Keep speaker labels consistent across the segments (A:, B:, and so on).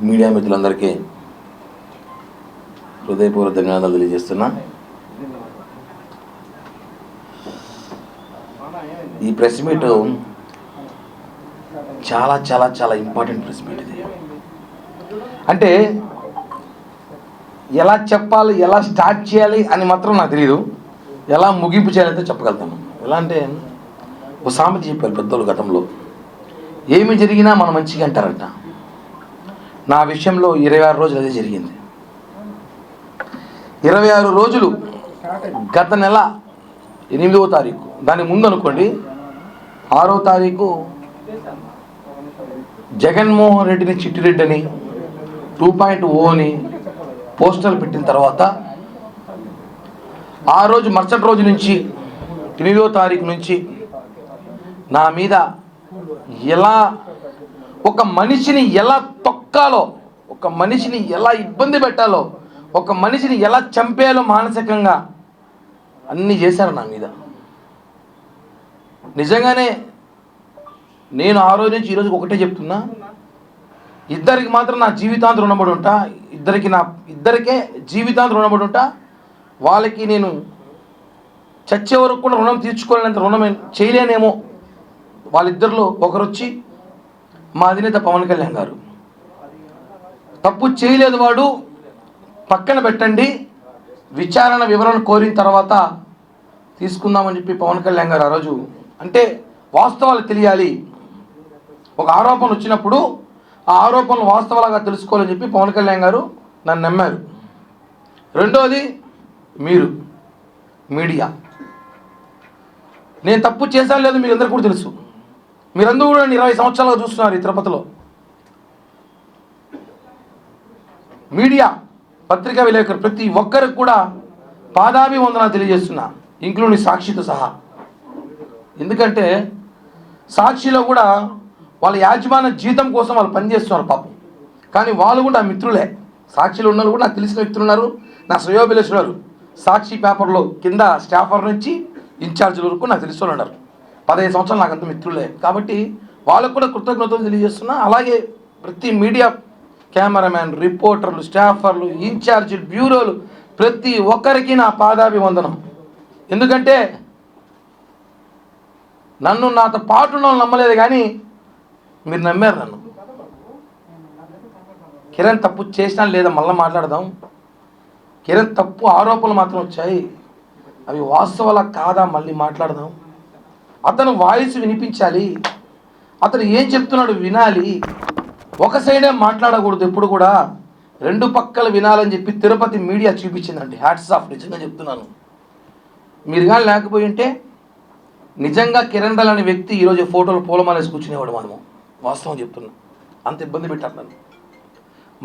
A: Media మిత్రులందరికీ హృదయపూర్వక ధన్యవాదాలు తెలియజేస్తున్నా. ఈ ప్రెస్ మీట్ చాలా చాలా చాలా ఇంపార్టెంట్ ప్రెస్ మీట్. ఇది అంటే ఎలా చెప్పాలి, ఎలా స్టార్ట్ చేయాలి అని మాత్రం నాకు తెలియదు, ఎలా ముగింపు చేయాలంటే చెప్పగలుగుతాను. ఎలా అంటే ఒక సామెత చెప్పారు పెద్దలు గతంలో, ఏమి జరిగినా మన మంచిగా అంటారంట. నా విషయంలో 26 రోజులు అదే జరిగింది. 26 రోజులు గత నెల 8వ తారీఖు, దాని ముందు అనుకోండి 6వ తారీఖు జగన్మోహన్ రెడ్డిని చిట్టిరెడ్డి అని 2.0 అని పోస్టర్లు పెట్టిన తర్వాత ఆ రోజు మరుసటి రోజు నుంచి 8వ తారీఖు నుంచి నా మీద ఎలా ఒక మనిషిని ఎలా తొక్కాలో, ఒక మనిషిని ఎలా ఇబ్బంది పెట్టాలో, ఒక మనిషిని ఎలా చంపేయాలో మానసికంగా అన్నీ చేశారు నా మీద. నిజంగానే నేను ఆ రోజు నుంచి ఈరోజుకి ఒకటే చెప్తున్నా, ఇద్దరికి మాత్రం నా జీవితాంతం రుణపడి ఉంటా. ఇద్దరికే జీవితాంతం రుణపడి ఉంటా. వాళ్ళకి నేను చచ్చే వరకు కూడా రుణం తీర్చుకోలేనంత రుణం చేయలేనేమో. వాళ్ళిద్దరిలో ఒకరు వచ్చి మా అధినేత పవన్ కళ్యాణ్ గారు, తప్పు చేయలేదు వాడు, పక్కన పెట్టండి, విచారణ వివరణ కోరిన తర్వాత తీసుకుందామని చెప్పి పవన్ కళ్యాణ్ గారు ఆ రోజు, అంటే వాస్తవాలు తెలియాలి, ఒక ఆరోపణ వచ్చినప్పుడు ఆ ఆరోపణలు వాస్తవాలుగా తెలుసుకోవాలని చెప్పి పవన్ కళ్యాణ్ గారు నన్ను నమ్మారు. రెండోది మీరు మీడియా, నేను తప్పు చేశాను లేదు మీకు అందరికీ కూడా తెలుసు. మీరందరూ కూడా 20 సంవత్సరాలుగా చూస్తున్నారు ఈ తిరుపతిలో. మీడియా, పత్రికా విలేకరులు ప్రతి ఒక్కరికి కూడా పాదాభివందనాలు తెలియజేస్తున్నా, ఇంక్లూడింగ్ సాక్షితో సహా. ఎందుకంటే సాక్షిలో కూడా వాళ్ళ యాజమాన్య జీతం కోసం వాళ్ళు పనిచేస్తున్నారు పాపం, కానీ వాళ్ళు కూడా మిత్రులే. సాక్షిలో ఉన్న వాళ్ళు కూడా నాకు తెలిసిన వ్యక్తులు ఉన్నారు, నా శ్రేయోభిలాషులు. సాక్షి పేపర్లో కింద స్టాఫర్ నుంచి ఇన్ఛార్జీల వరకు నాకు తెలిసిన వాళ్ళు ఉన్నారు. 15 సంవత్సరాలు నాకంత మిత్రులే, కాబట్టి వాళ్ళకు కూడా కృతజ్ఞతలు తెలియజేస్తున్నా. అలాగే ప్రతి మీడియా కెమెరామ్యాన్, రిపోర్టర్లు, స్టాఫర్లు, ఇన్ఛార్జీలు, బ్యూరోలు, ప్రతి ఒక్కరికి నా పాదాభివందనం. ఎందుకంటే నన్ను నాతో పాటు ఉన్న వాళ్ళు నమ్మలేదు, కానీ మీరు నమ్మారు నన్ను. కిరణ్ తప్పు చేసినా లేదా మళ్ళీ మాట్లాడదాం. కిరణ్ తప్పు ఆరోపణలు మాత్రం వచ్చాయి, అవి వాస్తవాలా కాదా మళ్ళీ మాట్లాడదాం. అతను వాయిస్ వినిపించాలి, అతను ఏం చెప్తున్నాడు వినాలి, ఒక సైడే మాట్లాడకూడదు. ఎప్పుడు కూడా రెండు పక్కలు వినాలని చెప్పి తిరుపతి మీడియా చూపించిందండి. హ్యాట్స్ ఆఫ్, నిజంగా చెప్తున్నాను. మీరు కానీ లేకపోయి ఉంటే నిజంగా కిరణ్ రాయల్ అనే వ్యక్తి ఈరోజు ఫోటోలు పూలమాలేసి కూర్చునేవాడు. మనము వాస్తవం చెప్తున్నాం. అంత ఇబ్బంది పెట్టారు నన్ను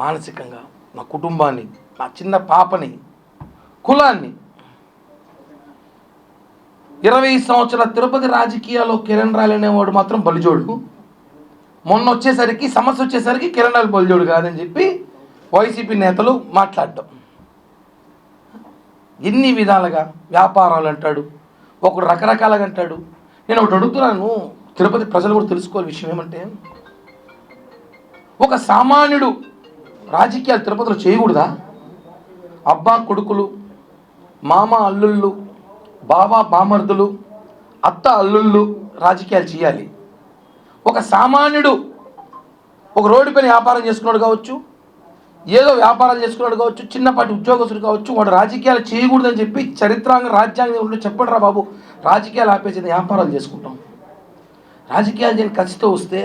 A: మానసికంగా, నా కుటుంబాన్ని, నా చిన్న పాపని, కులాన్ని. 20 సంవత్సరాల తిరుపతి రాజకీయాల్లో కిరణ్ రాయల్ అనేవాడు మాత్రం బలిజోడు. మొన్న వచ్చేసరికి సమస్య వచ్చేసరికి కిరణ్ రాయల్ బలిజోడు కాదని చెప్పి వైసీపీ నేతలు మాట్లాడటం. ఎన్ని విధాలుగా వ్యాపారాలు అంటాడు, ఒకడు రకరకాలుగా అంటాడు. నేను ఒకటి అడుగుతున్నాను, తిరుపతి ప్రజలు కూడా తెలుసుకోవాలి విషయం ఏమంటే, ఒక సామాన్యుడు రాజకీయాలు తిరుపతిలో చేయకూడదా? అబ్బా కొడుకులు, మామ అల్లుళ్ళు, బావ బామర్దులు, అత్త అల్లుళ్ళు రాజకీయాలు చేయాలి. ఒక సామాన్యుడు ఒక రోడ్డు పైన వ్యాపారం చేసుకున్నాడు కావచ్చు, ఏదో వ్యాపారాలు చేసుకున్నాడు కావచ్చు, చిన్నపాటి ఉద్యోగస్తుడు కావచ్చు, వాడు రాజకీయాలు చేయకూడదని చెప్పి చరిత్రాంగ రాజ్యాంగం చెప్పండి రా బాబు, రాజకీయాలు ఆపేసి వ్యాపారాలు చేసుకుంటాం. రాజకీయాలు చేయని ఖర్చుతో వస్తే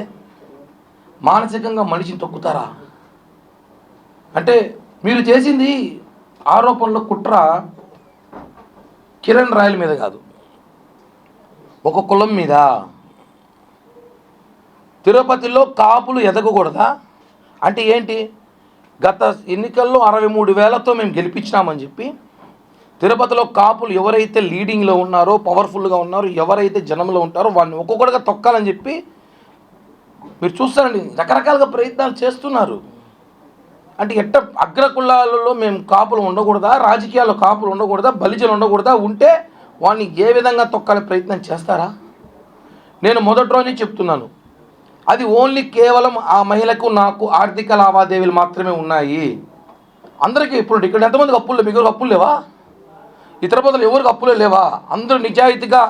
A: మానసికంగా మనిషిని తొక్కుతారా? అంటే మీరు చేసింది ఆరోపణలో కుట్ర కిరణ్ రాయల్ మీద కాదు, ఒక కులం మీద. తిరుపతిలో కాపులు ఎదగకూడదా అంటే ఏంటి? గత ఎన్నికల్లో 63,000తో మేము గెలిపించినామని చెప్పి తిరుపతిలో కాపులు ఎవరైతే లీడింగ్లో ఉన్నారో, పవర్ఫుల్గా ఉన్నారో, ఎవరైతే జనంలో ఉంటారో వాడిని ఒక్కొక్కటిగా తొక్కాలని చెప్పి మీరు చూస్తారండి, రకరకాలుగా ప్రయత్నాలు చేస్తున్నారు. అంటే ఎట్ట అగ్రకులాలలో మేము కాపులు ఉండకూడదా, రాజకీయాల్లో కాపులు ఉండకూడదా, బలిజలు ఉండకూడదా, ఉంటే వాడిని ఏ విధంగా తొక్కాలే ప్రయత్నం చేస్తారా? నేను మొదటి రోజు చెప్తున్నాను, అది ఓన్లీ కేవలం ఆ మహిళకు నాకు ఆర్థిక లావాదేవీలు మాత్రమే ఉన్నాయి. అందరికీ ఇప్పుడు ఇక్కడ ఎంతమందికి అప్పులు, మీకు అప్పులు లేవా? ఇతర బదులు ఎవరికి అప్పులే లేవా? అందరూ నిజాయితీగా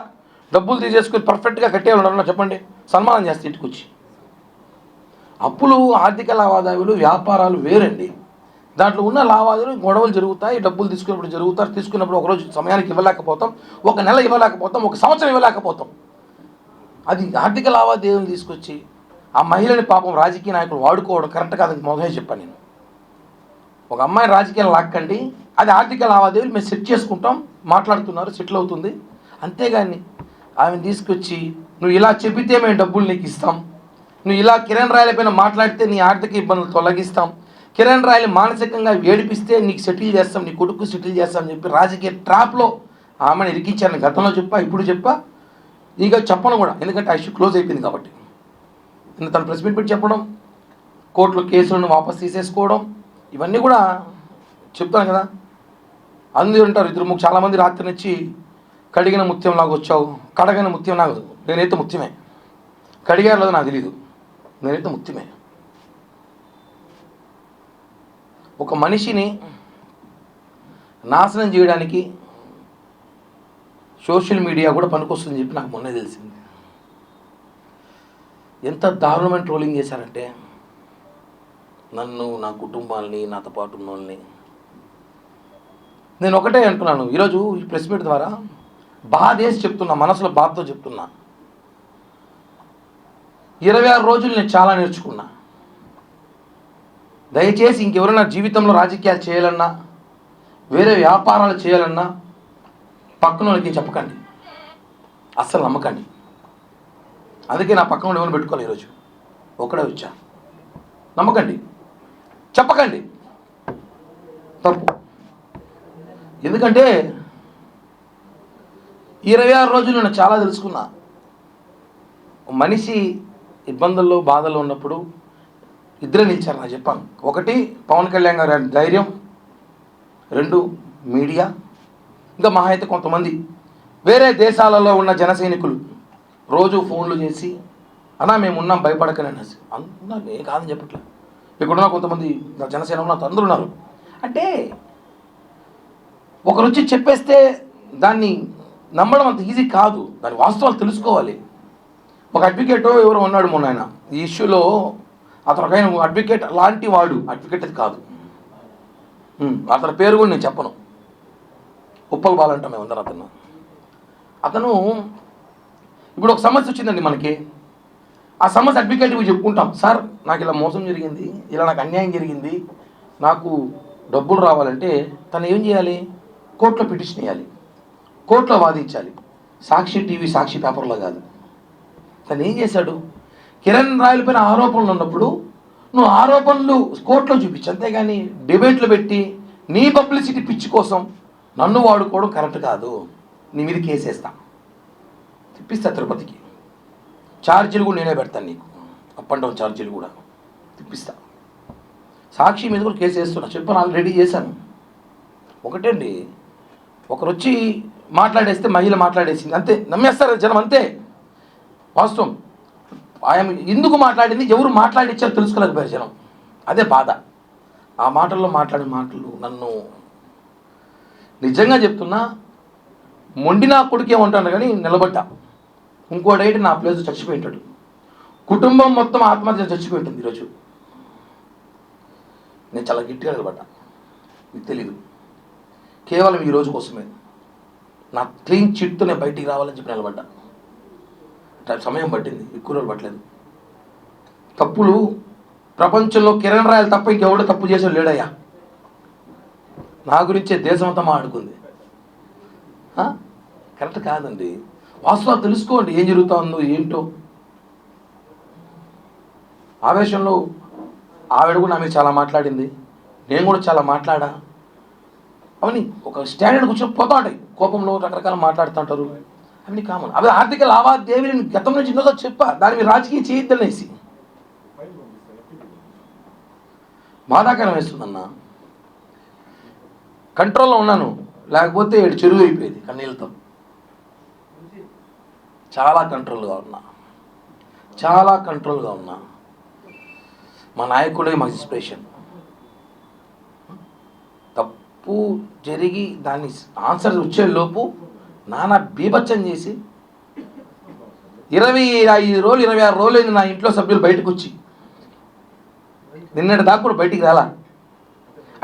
A: డబ్బులు తీసేసుకుని పర్ఫెక్ట్గా కట్టేవాళ్ళు చెప్పండి, సన్మానం చేస్తే ఇంటికి వచ్చి. అప్పులు, ఆర్థిక లావాదేవీలు, వ్యాపారాలు వేరండి. దాంట్లో ఉన్న లావాదేవీలు గొడవలు జరుగుతాయి, డబ్బులు తీసుకున్నప్పుడు జరుగుతారు. తీసుకున్నప్పుడు ఒకరోజు సమయానికి ఇవ్వలేకపోతాం, ఒక నెల ఇవ్వలేకపోతాం, ఒక సంవత్సరం ఇవ్వలేకపోతాం. అది ఆర్థిక లావాదేవీలు తీసుకొచ్చి ఆ మహిళని పాపం రాజకీయ నాయకులు వాడుకోవడం కరెక్ట్ కాదని మొదలే చెప్పాను నేను. ఒక అమ్మాయిని రాజకీయాలు లాక్కండి, అది ఆర్థిక లావాదేవీలు మేము సెట్ చేసుకుంటాం, మాట్లాడుతున్నారు, సెటిల్ అవుతుంది. అంతేగాని ఆమెను తీసుకొచ్చి నువ్వు ఇలా చెబితే మేము డబ్బులు నీకు ఇస్తాం, నువ్వు ఇలా కిరణ్ రాయల పైన మాట్లాడితే నీ ఆర్థిక ఇబ్బందులు తొలగిస్తాం, కిరణ్ రాయలు మానసికంగా ఏడిపిస్తే నీకు సెటిల్ చేస్తాం, నీ కొడుకు సెటిల్ చేస్తాం అని చెప్పి రాజకీయ ట్రాప్లో ఆమెను ఇరికించాను. గతంలో చెప్పా, ఇప్పుడు చెప్పా, ఇక చెప్పను కూడా, ఎందుకంటే ఆ ఇష్యూ క్లోజ్ అయిపోయింది కాబట్టి. తను ప్రెస్ మీట్ పెట్టి చెప్పడం, కోర్టులో కేసులను వాపస్ తీసేసుకోవడం, ఇవన్నీ కూడా చెప్తాను కదా. అందరూ ఉంటారు, ఇద్దరు చాలామంది రాత్రి నుంచి కడిగిన ముత్యం లాగా వచ్చావు, కడగిన ముత్యం లాగా. నేనైతే ముత్యమే, కడిగారు లేదో నాకు తెలీదు, నేనైతే ముత్యమే. ఒక మనిషిని నాశనం చేయడానికి సోషల్ మీడియా కూడా పనికొస్తుందని చెప్పి నాకు మొన్నే తెలిసింది. ఎంత దారుణమైన ట్రోలింగ్ చేశారంటే నన్ను, నా కుటుంబాన్ని, నాతో పాటు ఉన్న వాళ్ళని. నేను ఒకటే అంటున్నాను ఈరోజు ఈ ప్రెస్ మీట్ ద్వారా, బాధేసి చెప్తున్నా, మనసులో బాధతో చెప్తున్నా. 26 రోజులు నేను చాలా నేర్చుకున్నా. దయచేసి ఇంకెవరైనా జీవితంలో రాజకీయాలు చేయాలన్నా, వేరే వ్యాపారాలు చేయాలన్నా పక్కన వాళ్ళకి చెప్పకండి, అస్సలు నమ్మకండి. అందుకే నా పక్కన ఎవరు పెట్టుకోవాలి, ఈరోజు ఒకడే వచ్చా. నమ్మకండి, చెప్పకండి, తప్పు. ఎందుకంటే 26 రోజులు నేను చాలా తెలుసుకున్నా. మనిషి ఇబ్బందుల్లో, బాధల్లో ఉన్నప్పుడు ఇద్దరే నిలిచారు. నాకు చెప్పాను, ఒకటి పవన్ కళ్యాణ్ గారి ధైర్యం, 2 మీడియా, ఇంకా మహా అయితే కొంతమంది వేరే దేశాలలో ఉన్న జన సైనికులు రోజు ఫోన్లు చేసి అన్నా మేము ఉన్నాం భయపడకని అనేసి. అన్నా నేను కాదని చెప్పట్లేదు, ఇక్కడున్న కొంతమంది జనసేన ఉన్న అందరూ ఉన్నారు. అంటే ఒకరు వచ్చి చెప్పేస్తే దాన్ని నమ్మడం అంత ఈజీ కాదు, దాని వాస్తవాలు తెలుసుకోవాలి. ఒక అడ్వకేట్ ఎవరో ఉన్నాడు మొన్న, ఆయన ఈ ఇష్యూలో అతను ఒక అడ్వకేట్ లాంటి వాడు, అడ్వకేట్ అది కాదు, అతని పేరు కూడా నేను చెప్పను, ఉప్పల్ బాలంటాం మేమందరం. అతను ఇప్పుడు ఒక సమస్య వచ్చిందండి మనకి, ఆ సమస్య అడ్వకేట్కి చెప్పుకుంటాం, సార్ నాకు ఇలా మోసం జరిగింది, ఇలా నాకు అన్యాయం జరిగింది, నాకు డబ్బులు రావాలంటే తను ఏం చేయాలి, కోర్టులో పిటిషన్ వేయాలి, కోర్టులో వాదించాలి, సాక్షి టీవీ, సాక్షి పేపర్లో కాదు. తను ఏం చేశాడు, కిరణ్ రాయల పైన ఆరోపణలు ఉన్నప్పుడు నువ్వు ఆరోపణలు కోర్టులో చూపించు, అంతేగాని డిబేట్లు పెట్టి నీ పబ్లిసిటీ పిచ్చి కోసం నన్ను వాడుకోవడం కరెక్ట్ కాదు, నీ మీద కేసేస్తా, తిప్పిస్తా తిరుపతికి, ఛార్జీలు కూడా నేనే పెడతాను నీకు, అప్ అండ్ డౌన్ ఛార్జీలు కూడా తిప్పిస్తా, సాక్షి మీద కూడా కేసు వేస్తున్నా, చెప్పాను, ఆల్రెడీ చేశాను. ఒకటే అండి, ఒకరు వచ్చి మాట్లాడేస్తే మహిళ మాట్లాడేసింది అంతే, నమ్మేస్తారు జనం, అంతే వాస్తవం. ఆయన ఎందుకు మాట్లాడింది, ఎవరు మాట్లాడిచ్చారో తెలుసుకోలేకపోయారు జనం, అదే బాధ. ఆ మాటల్లో మాట్లాడే మాటలు నన్ను నిజంగా చెప్తున్నా, మొండి నా కొడుకు ఏమంటాను కానీ నిలబడ్డా. ఇంకోటైతే నా ప్లేస్ చచ్చిపోయింటాడు, కుటుంబం మొత్తం ఆత్మహత్య చచ్చిపోయింటుంది ఈరోజు. నేను చాలా గట్టిగా నిలబడ్డా, మీకు తెలీదు, కేవలం ఈ రోజు కోసమే. నా క్లీన్ చిట్తో నేను బయటికి రావాలని చెప్పి నిలబడ్డా. సమయం పట్టింది, ఎక్కువ రోజులు పట్టలేదు. తప్పులు ప్రపంచంలో కిరణ్ రాయలు తప్ప ఇంకెవడో తప్పు చేసే లేడయ్యా. నా గురించే దేశమంతా మాట్లాడుకుంది, కరెక్ట్ కాదండి. వాస్తవాలు తెలుసుకోండి, ఏం జరుగుతుందో ఏంటో. ఆవేశంలో ఆవిడ కూడా నా మీద చాలా మాట్లాడింది, నేను కూడా చాలా మాట్లాడా. అవన్నీ ఒక స్టాండర్డ్ కూర్చొని పోతా ఉంటాయి, కోపంలో రకరకాల మాట్లాడుతుంటారు, అన్నీ కామన్. అవి ఆర్థిక లావాదేవీలు గతం నుంచి ఎన్నోసారి చెప్పా, దాని మీద రాజకీయ చేయొద్దనేసి. బాధాకరం వేస్తుందన్న, కంట్రోల్లో ఉన్నాను, లేకపోతే చెరువు అయిపోయేది కన్నీళ్ళతో. చాలా కంట్రోల్గా ఉన్నా, చాలా కంట్రోల్గా ఉన్నా. మా నాయకుడే మాకు ఇన్స్పిరేషన్. తప్పు జరిగి దాన్ని ఆన్సర్ వచ్చేలోపు నానా బీభత్సం చేసి 25 రోజులు 26 రోజులు అయింది నా ఇంట్లో సభ్యులు బయటకు వచ్చి. నిన్నటి దాకా కూడా బయటికి రాలా.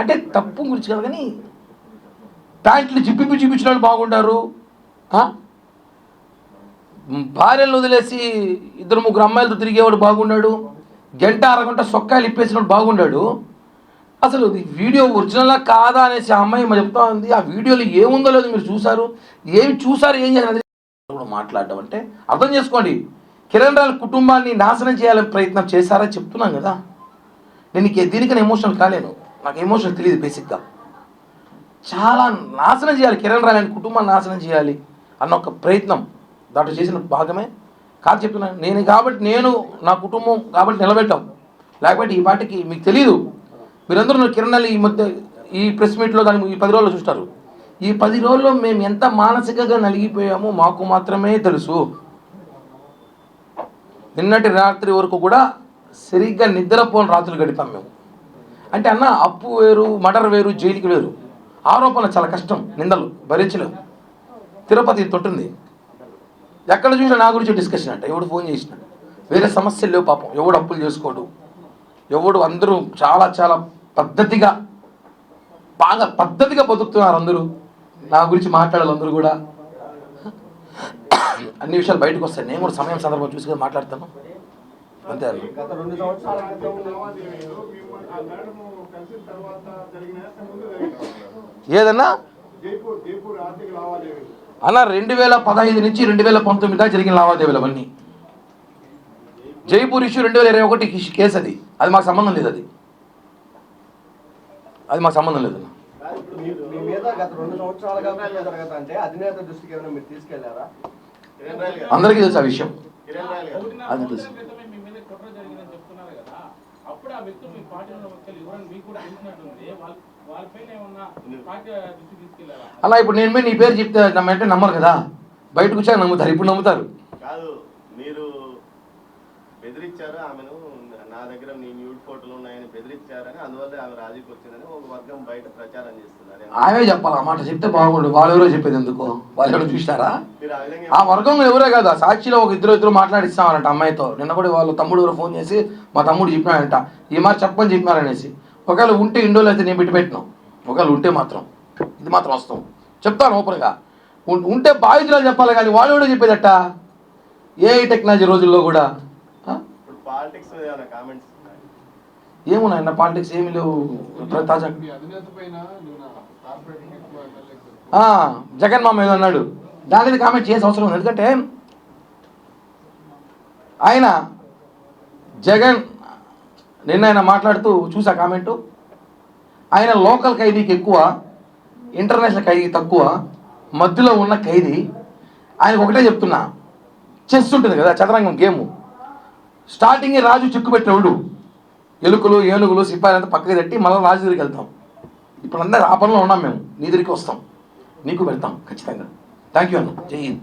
A: అంటే తప్పు గురించి కాదు కానీ ప్యాంట్లు చూపించిన వాళ్ళు బాగుంటారు, భార్యలను వదిలేసి 2-3 అమ్మాయిలతో తిరిగేవాడు బాగున్నాడు, గంట అరగంట సొక్కాయలు ఇప్పేసినప్పుడు బాగున్నాడు. అసలు వీడియో ఒరిజినల్లా కాదా అనేసి ఆ అమ్మాయి చెప్తా ఉంది. ఆ వీడియోలో ఏముందో లేదో మీరు చూసారు, ఏం చేయాలి కూడా మాట్లాడడం అంటే అర్థం చేసుకోండి. కిరణ్ రాయల్ కుటుంబాన్ని నాశనం చేయాలని ప్రయత్నం చేశారని చెప్తున్నాను కదా. నేను దీనికన్నా ఎమోషనల్ కాలేను, నాకు ఎమోషన్ తెలియదు. బేసిక్గా చాలా నాశనం చేయాలి, కిరణ్ రాయల్ కుటుంబాన్ని నాశనం చేయాలి అన్న ఒక ప్రయత్నం దాంట్లో చేసిన భాగమే కాదు చెప్తున్నాను. నేను నా కుటుంబం కాబట్టి నిలబెట్టాం, లేకపోతే ఈ పాటికి మీకు తెలియదు. మీరందరూ కిరణ్ రాయల్ ఈ మధ్య ఈ ప్రెస్ మీట్లో దాన్ని ఈ 10 రోజుల్లో చూస్తారు. ఈ 10 రోజుల్లో మేము ఎంత మానసికంగా నలిగిపోయామో మాకు మాత్రమే తెలుసు. నిన్నటి రాత్రి వరకు కూడా సరిగ్గా నిద్రపోని రాత్రులు గడిపాం మేము. అంటే అన్న, అప్పు వేరు, మర్డర్ వేరు, జైలుకి వేరు. ఆరోపణ చాలా కష్టం, నిందలు భరించలేము. తిరుపతి తొట్టుంది, ఎక్కడ చూసినా నా గురించి డిస్కషన్ అంట. ఎవడు ఫోన్ చేసినాడు, వేరే సమస్యలు లేవు పాపం. ఎవడు అప్పులు చేసుకోడు, ఎవడు అందరూ చాలా చాలా పద్ధతిగా బాగా పద్ధతిగా బతుకుతున్నారు అందరూ. నా గురించి మాట్లాడాలి అందరూ కూడా. అన్ని విషయాలు బయటకు వస్తాయి. నేను కూడా సమయం సందర్భం చూసి మాట్లాడతాను అంతే. ఏదన్నా అన్న 2015 నుంచి 2019 దాకా జరిగిన లావాదేవీలు అవన్నీ. జైపూర్ ఇష్యూ 2021 కేసు అది మాకు సంబంధం లేదు. అది మాకు సంబంధం లేదు. అందరికీ తెలుసు ఆ విషయం, అది తెలుసు. అలా ఇప్పుడు నేను నీ పేరు చెప్తే అంటే నమ్మరు కదా, బయటకు వచ్చాక నమ్ముతారు. ఇప్పుడు నమ్ముతారు.
B: బెదిరించారు ఆమెను, నా దగ్గర నీ న్యూడ్ ఫోటోలు ఉన్నాయని బెదిరించారని, అందువల్ల ఆమె రాజీకి వచ్చిందని ఒక వర్గం బయట ప్రచారం చేస్తున్నారు.
A: ఆమె చెప్పాలి, ఆ మాట చెప్తే బాగుండు. వాళ్ళు ఎవరో చెప్పేది ఎందుకు, వాళ్ళు ఎవరో చూస్తారా? ఆ వర్గం ఎవరే కాదు, సాక్షిలో ఒక ఇద్దరు మాట్లాడిస్తామన్నట అమ్మాయితో. నిన్న కూడా వాళ్ళ తమ్ముడు ఎవరో ఫోన్ చేసి మా తమ్ముడు చెప్పినాడంట, ఈ మాట చెప్పని చెప్పినారనేసి. ఒకవేళ ఉంటే ఇండోలో అయితే నేను పెట్టినాం, ఒకవేళ ఉంటే మాత్రం ఇది మాత్రం వస్తాం చెప్తాను ఓపెన్గా. ఉంటే బాధితులు చెప్పాలి కానీ వాళ్ళు కూడా చెప్పేదట. ఏ టెక్నాలజీ రోజుల్లో కూడా ఏమున్నాయన్న పాలిటిక్స్ ఏమి లేవు. తాజా జగన్ మామ ఏదో అన్నాడు, దాని మీద కామెంట్ చేసే అవసరం ఉంది. ఎందుకంటే ఆయన జగన్ నిన్న ఆయన మాట్లాడుతూ చూసా కామెంటు, ఆయన లోకల్ ఖైదీకి ఎక్కువ, ఇంటర్నేషనల్ ఖైదీకి తక్కువ, మధ్యలో ఉన్న ఖైదీ. ఆయనకు ఒకటే చెప్తున్నా, చెస్ ఉంటుంది కదా చదరంగం గేము, స్టార్టింగే రాజు చిక్కు పెట్టినప్పుడు ఎలుకలు ఏనుగులు సిపాయిలు అంతా పక్కకి తట్టి మళ్ళీ రాజు దగ్గరికి వెళ్తాం. ఇప్పుడు అందరూ ఆ పనిలో ఉన్నాం మేము. నీ దగ్గరికి వస్తాం, నీకు పెడతాం ఖచ్చితంగా. థ్యాంక్ యూ అన్న. జై హింద్.